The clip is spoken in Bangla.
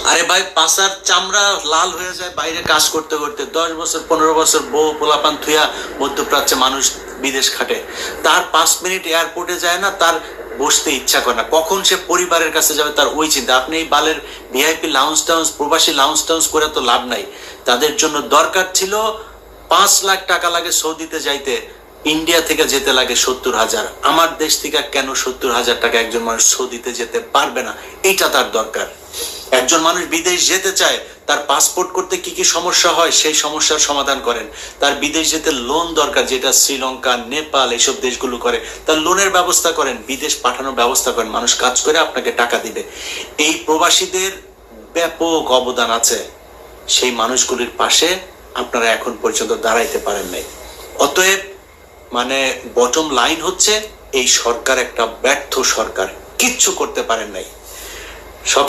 আরে ভাই, পাছার চামড়া লাল হয়ে যায় বাইরে কাজ করতে করতে। 10 বছর 15 বছর বউ পোলাপান থুয়া মধ্যপ্রাচ্যে মানুষ বিদেশ খাটে, তার 5 মিনিট এয়ারপোর্টে যায় না, তার বসতে ইচ্ছা করে না। কখন সে পরিবারের কাছে যাবে তার ওই চিন্তা। আপনি এই বালের ভিআইপি লাউঞ্জ টাউন্স, প্রবাসী লাউঞ্জ টাউন্স করে তো লাভ নাই। তাদের জন্য দরকার ছিল 5 লাখ টাকা লাগে সৌদিতে যাইতে, ইন্ডিয়া থেকে যেতে লাগে 70,000। আমার দেশ থেকে কেন 70,000 টাকা একজন মানুষ সৌদিতে যেতে পারবে না? এটা তার দরকার। একজন মানুষ বিদেশ যেতে চায়, তার পাসপোর্ট করতে কি কি সমস্যা হয় সেই সমস্যার সমাধান করেন। তার বিদেশ যেতে লোন দরকার, যেটা শ্রীলঙ্কা, নেপাল এসব দেশগুলো করে, তার লোনের ব্যবস্থা করেন, বিদেশ পাঠানোর ব্যবস্থা করেন, মানুষ কাজ করে আপনাকে টাকা দিবে। এই প্রবাসীদের ব্যাপক অবদান আছে, সেই মানুষগুলির পাশে আপনারা এখন পর্যন্ত দাঁড়াইতে পারেন নাই। অতএব মানে বটম লাইন হচ্ছে, এই সরকার একটা ব্যর্থ সরকার, কিচ্ছু করতে পারেন নাই। সব